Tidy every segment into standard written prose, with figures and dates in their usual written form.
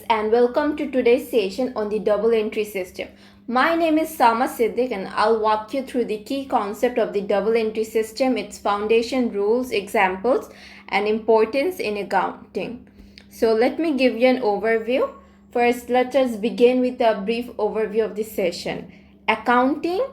And welcome to today's session on the double entry system. My name is Salma Siddique and I'll walk you through the key concept of the double entry system, its foundation, rules, examples, and importance in accounting. So let me give you an overview. First, let us begin with a brief overview of the session. Accounting,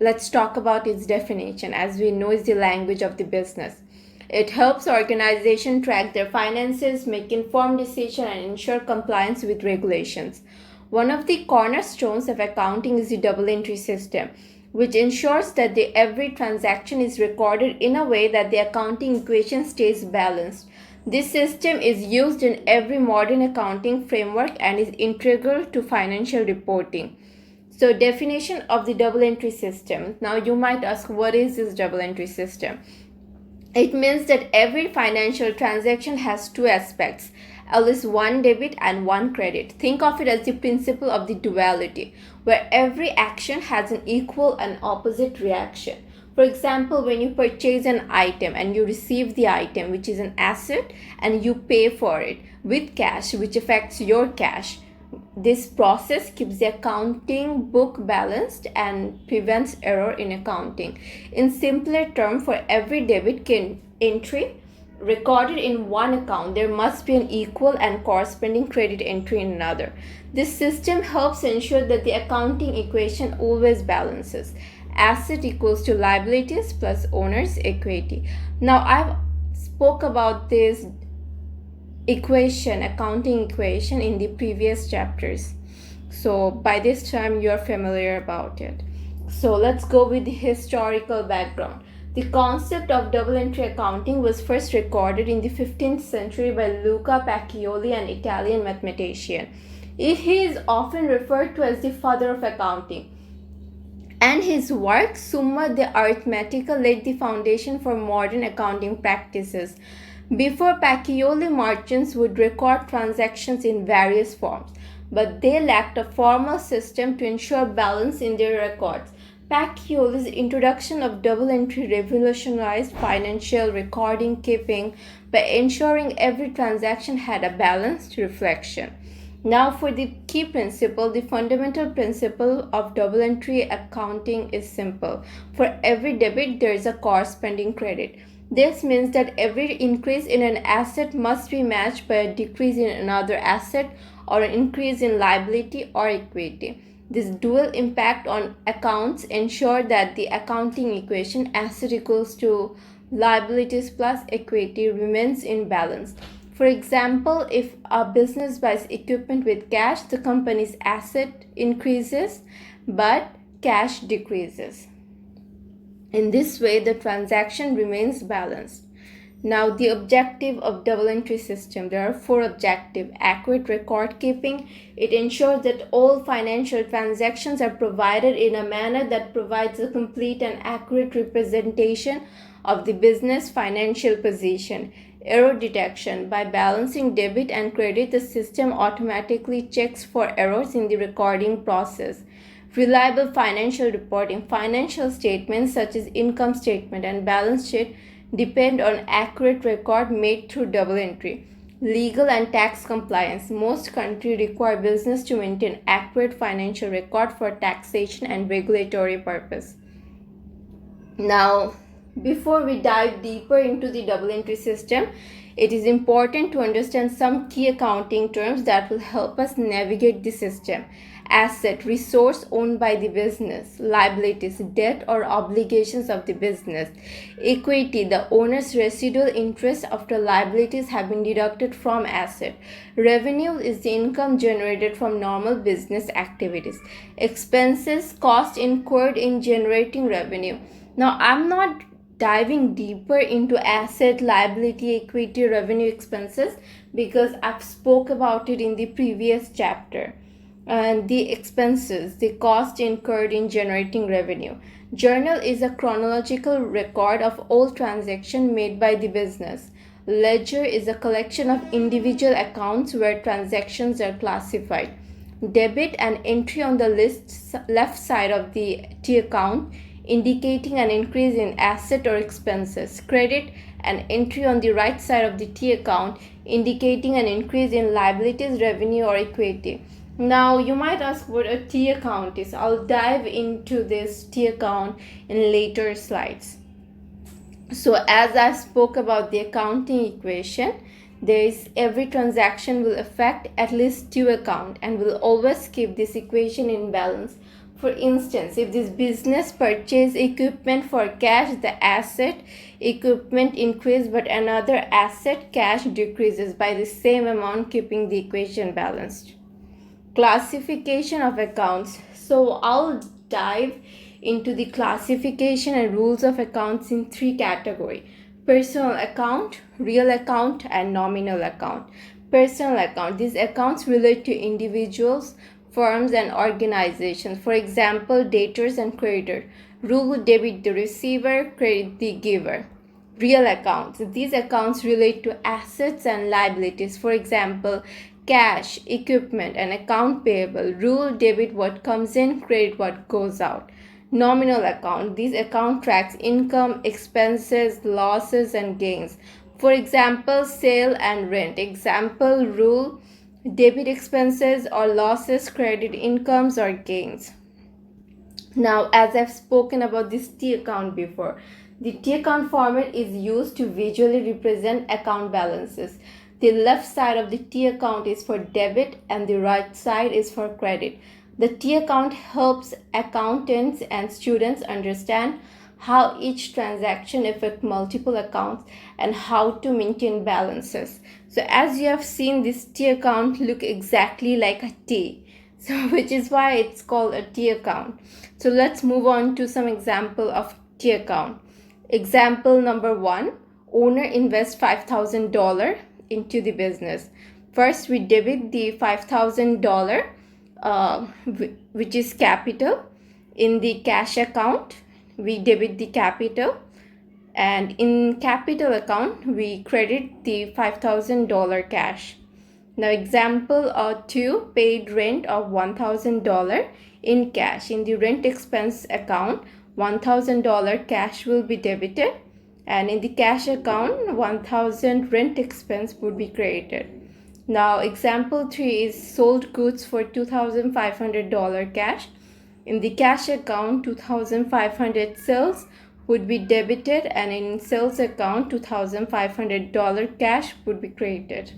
let's talk about its definition. As we know, is the language of the business. It helps organizations track their finances, make informed decisions, and ensure compliance with regulations. One of the cornerstones of accounting is the double entry system, which ensures that every transaction is recorded in a way that the accounting equation stays balanced. This system is used in every modern accounting framework and is integral to financial reporting. So, definition of the double entry system. Now, you might ask, what is this double entry system? It means that every financial transaction has two aspects, at least one debit and one credit. Think of it as the principle of the duality, where every action has an equal and opposite reaction. For example, when you purchase an item and you receive the item, which is an asset, and you pay for it with cash, which affects your cash. This process keeps the accounting book balanced and prevents error in accounting. In simpler terms, for every debit entry recorded in one account, there must be an equal and corresponding credit entry in another. This system helps ensure that the accounting equation always balances. Asset equals to liabilities plus owner's equity. Now, I've spoke about this accounting equation in the previous chapters. So by this time you're familiar about it. So let's go with the historical background. The concept of double entry accounting was first recorded in the 15th century by Luca Pacioli, an Italian mathematician. He is often referred to as the father of accounting. And his work, Summa de Arithmetica, laid the foundation for modern accounting practices. Before Pacioli, merchants would record transactions in various forms, but they lacked a formal system to ensure balance in their records. Pacioli's introduction of double entry revolutionized financial recording keeping by ensuring every transaction had a balanced reflection. Now, for the key principle, the fundamental principle of double entry accounting is simple. For every debit, there is a corresponding credit. This means that every increase in an asset must be matched by a decrease in another asset or an increase in liability or equity. This dual impact on accounts ensure that the accounting equation asset equals to liabilities plus equity remains in balance. For example, if a business buys equipment with cash, the company's asset increases but cash decreases. In this way, the transaction remains balanced. Now, the objective of double entry system. There are four objectives. Accurate record keeping. It ensures that all financial transactions are provided in a manner that provides a complete and accurate representation of the business financial position. Error detection. By balancing debit and credit, the system automatically checks for errors in the recording process. Reliable financial reporting. Financial statements such as income statement and balance sheet depend on accurate record made through double entry. Legal and tax compliance. Most countries require business to maintain accurate financial record for taxation and regulatory purpose. Now, before we dive deeper into the double entry system, it is important to understand some key accounting terms that will help us navigate the system. Asset, resource owned by the business. Liabilities, debt or obligations of the business. Equity, the owner's residual interest after liabilities have been deducted from asset. Revenue is the income generated from normal business activities. Expenses, cost incurred in generating revenue. Now, I'm not diving deeper into asset, liability, equity, revenue, expenses because I've spoke about it in the previous chapter. And the expenses, the cost incurred in generating revenue. Journal is a chronological record of all transactions made by the business. Ledger is a collection of individual accounts where transactions are classified. Debit, an entry on the left side of the T account indicating an increase in asset or expenses. Credit, an entry on the right side of the T account indicating an increase in liabilities, revenue, or equity. Now, you might ask what a T account is. I'll dive into this T account in later slides. So, as I spoke about the accounting equation, every transaction will affect at least two accounts and will always keep this equation in balance. For instance, if this business purchase equipment for cash, the asset equipment increase but another asset cash decreases by the same amount, keeping the equation balanced. Classification of accounts. So I'll dive into the classification and rules of accounts in three categories: personal account, real account, and nominal account. Personal account. These accounts relate to individuals, firms, and organizations. For example, debtors and creditor. Rule: debit the receiver, credit the giver. Real accounts. These accounts relate to assets and liabilities. For example, cash, equipment, and account payable. Rule: debit what comes in, credit what goes out. Nominal account. This account tracks income, expenses, losses, and gains. For example, sale and rent. Example: rule: debit expenses or losses, credit incomes or gains. Now, as I've spoken about this T account before, the T account format is used to visually represent account balances. The left side of the T account is for debit and the right side is for credit. The T account helps accountants and students understand how each transaction affects multiple accounts and how to maintain balances. So as you have seen, this T account look exactly like a T. So which is why it's called a T account. So let's move on to some example of T account. Example number 1, owner invests $5,000 into the business. First, we debit the $5,000, which is capital. In the cash account, we debit the capital, and in capital account, we credit the $5,000 cash. Now, example 2, paid rent of $1,000 in cash. In the rent expense account, $1,000 cash will be debited, and in the cash account, $1,000 rent expense would be credited. Now, example 3 is sold goods for $2,500 cash. In the cash account, $2,500 sales would be debited, and in sales account, $2,500 cash would be credited.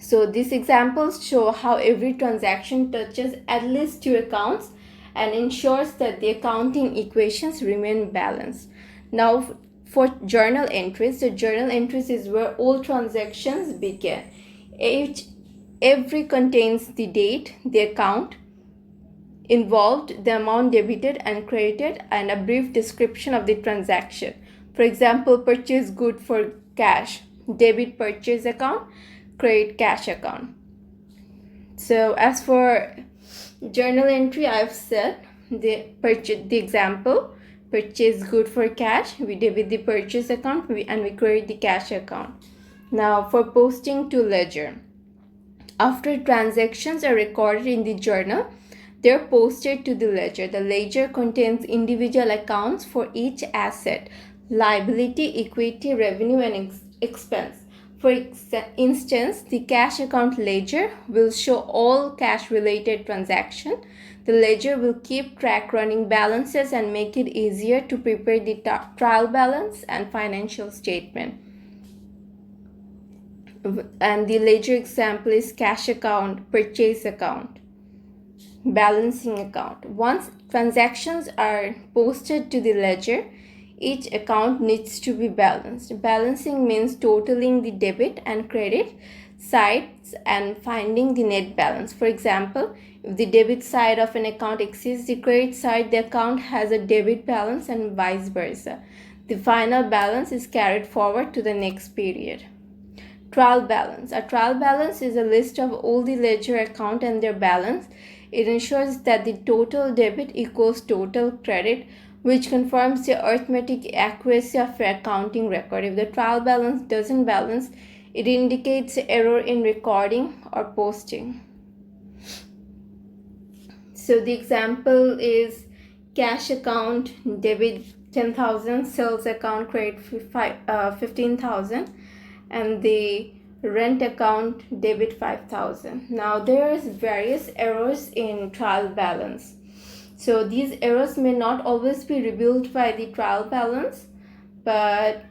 So these examples show how every transaction touches at least two accounts and ensures that the accounting equations remain balanced. Now, for journal entries, the journal entries is where all transactions begin. Every contains the date, the account involved, the amount debited and credited, and a brief description of the transaction. For example, purchase good for cash, debit purchase account, credit cash account. So as for journal entry, I've said the example: purchase good for cash, we debit the purchase account and we credit the cash account. Now, for posting to ledger, after transactions are recorded in the journal, they're posted to the ledger. The ledger contains individual accounts for each asset, liability, equity, revenue, and expense. For instance, the cash account ledger will show all cash-related transactions. The ledger will keep track running balances and make it easier to prepare the trial balance and financial statement. And the ledger example is cash account, purchase account, balancing account. Once transactions are posted to the ledger, each account needs to be balanced. Balancing means totaling the debit and credit sides and finding the net balance. For example, if the debit side of an account exceeds the credit side, the account has a debit balance and vice versa. The final balance is carried forward to the next period. Trial balance. A trial balance is a list of all the ledger account and their balance. It ensures that the total debit equals total credit, which confirms the arithmetic accuracy of your accounting record. If the trial balance doesn't balance, it indicates error in recording or posting. So the example is cash account, debit 10,000, sales account, credit 15,000. and the rent account debit 5,000. Now there is various errors in trial balance. So these errors may not always be revealed by the trial balance, but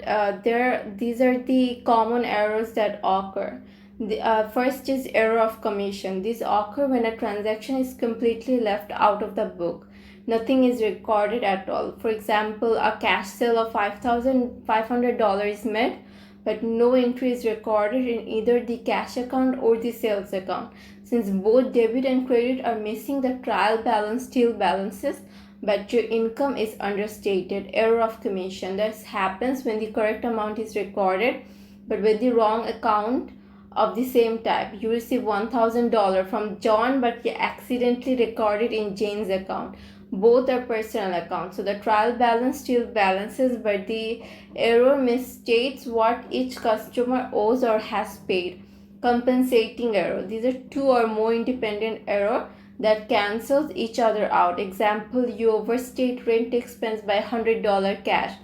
these are the common errors that occur. The first is error of commission. These occur when a transaction is completely left out of the book. Nothing is recorded at all. For example, a cash sale of $5,500 is made, but no entry is recorded in either the cash account or the sales account. Since both debit and credit are missing, the trial balance still balances, but your income is understated. Error of commission. This happens when the correct amount is recorded, but with the wrong account of the same type. You receive $1,000 from John, but you accidentally recorded in Jane's account. Both are personal accounts, so the trial balance still balances, but the error misstates what each customer owes or has paid. Compensating error. These are two or more independent error that cancels each other out. Example, you overstate rent expense by $100 cash,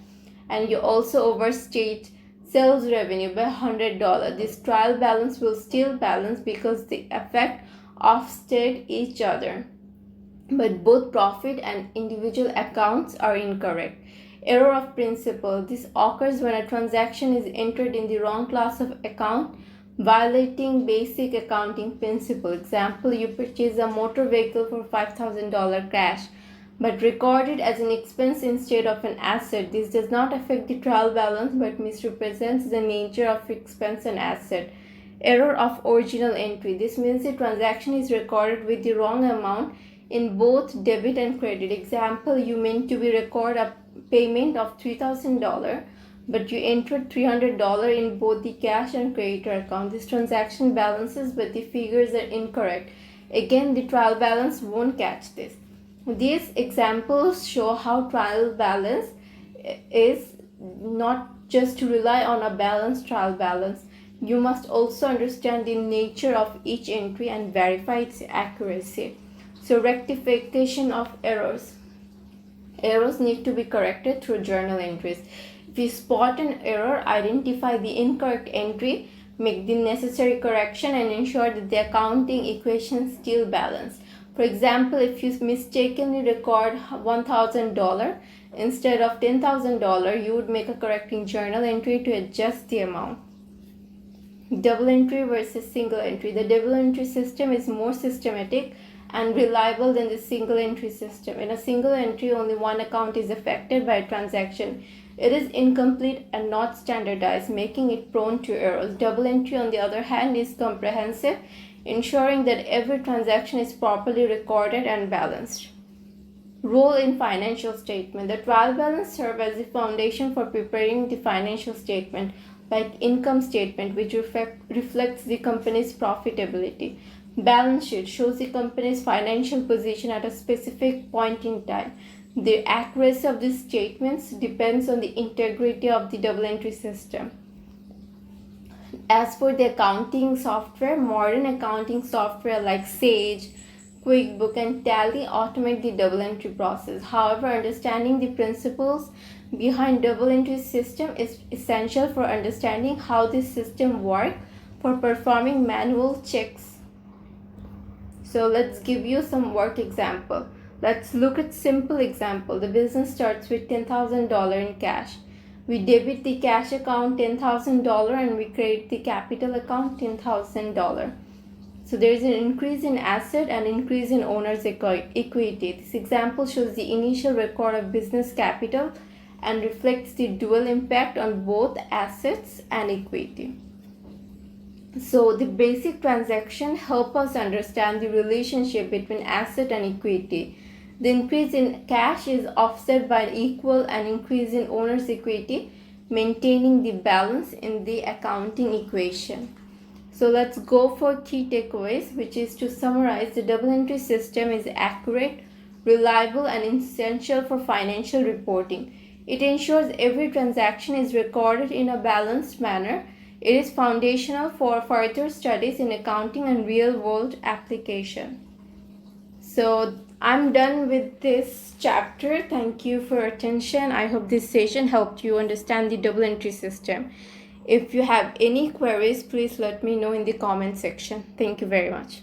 and you also overstate sales revenue by $100. This trial balance will still balance because the effect offset each other, but both profit and individual accounts are incorrect. Error of principle. This occurs when a transaction is entered in the wrong class of account, violating basic accounting principle. Example, you purchase a motor vehicle for $5,000 cash, but recorded as an expense instead of an asset. This does not affect the trial balance but misrepresents the nature of expense and asset. Error of original entry. This means the transaction is recorded with the wrong amount in both debit and credit. Example, you meant to be record a payment of $3,000, but you entered $300 in both the cash and creditor account. This transaction balances, but the figures are incorrect. Again, the trial balance won't catch this. These examples show how trial balance is not just to rely on a balanced trial balance. You must also understand the nature of each entry and verify its accuracy. So rectification of errors. Errors need to be corrected through journal entries. If you spot an error, identify the incorrect entry, make the necessary correction, and ensure that the accounting equations still balance. For example, if you mistakenly record $1,000 instead of $10,000, you would make a correcting journal entry to adjust the amount. Double entry versus single entry. The double entry system is more systematic and reliable than the single entry system. In a single entry, only one account is affected by a transaction. It is incomplete and not standardized, making it prone to errors. Double entry, on the other hand, is comprehensive, ensuring that every transaction is properly recorded and balanced. Role in financial statement. The trial balance serves as the foundation for preparing the financial statement, like income statement, which reflects the company's profitability. Balance sheet shows the company's financial position at a specific point in time. The accuracy of these statements depends on the integrity of the double entry system. As for the accounting software, modern accounting software like Sage, QuickBook, and Tally automate the double entry process. However, understanding the principles behind double entry system is essential for understanding how this system works for performing manual checks. So let's give you some work example. Let's look at simple example. The business starts with $10,000 in cash. We debit the cash account $10,000 and we credit the capital account $10,000. So there is an increase in asset and increase in owner's equity. This example shows the initial record of business capital and reflects the dual impact on both assets and equity. So the basic transaction help us understand the relationship between asset and equity. The increase in cash is offset by an equal and increase in owner's equity, maintaining the balance in the accounting equation. So let's go for key takeaways, which is to summarize: the double entry system is accurate, reliable, and essential for financial reporting. It ensures every transaction is recorded in a balanced manner. It is foundational for further studies in accounting and real-world application. So I'm done with this chapter. Thank you for your attention. I hope this session helped you understand the double entry system. If you have any queries, please let me know in the comment section. Thank you very much.